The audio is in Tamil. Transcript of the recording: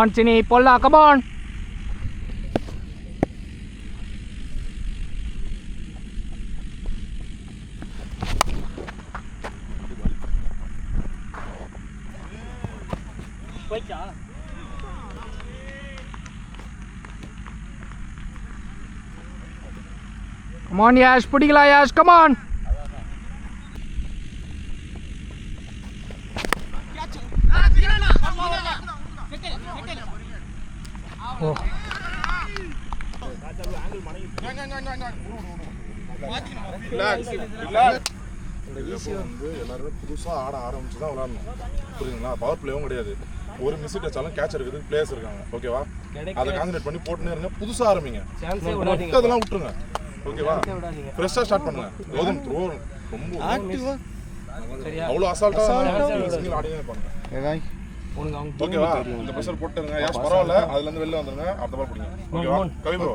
On sini, Pola, come on. Come on, Yash, பிடிக்கலா Yash, come on. Oh. எல்லாரும் புதுசா ஆட ஆரம்பிச்சு தான் விளையாடணும். புரியுதுங்களா? பவர் பிளேவும் கிடையாது. ஒரு மிஸ் வச்சாலும் கேட்ச் இருக்குது, பிளேயர்ஸ் இருக்காங்க. ஓகேவா? அதை கான்சன்ட்ரேட் பண்ணி போட்டுனே இருங்க. புதுசா ஆரம்பிங்க. அதெல்லாம் விட்டுருங்க. ஓகேவா? ஃப்ரெஷ்ஷா ஸ்டார்ட் பண்ணுங்க. கௌதம் த்ரோ ரொம்ப ஆக்டிவா அவ்வளோ அசால்ட்டா சிங்கிள் ஆடினே பண்ணுங்க. ஓகேவா? இந்த ப்ரெஷர் போட்டுருங்க. யாஸ் பரவாயில்ல, அதுல இருந்து வெளில வந்துருங்க. அடுத்த பால் பிடிங்க. ஓகேவா? கவி ப்ரோ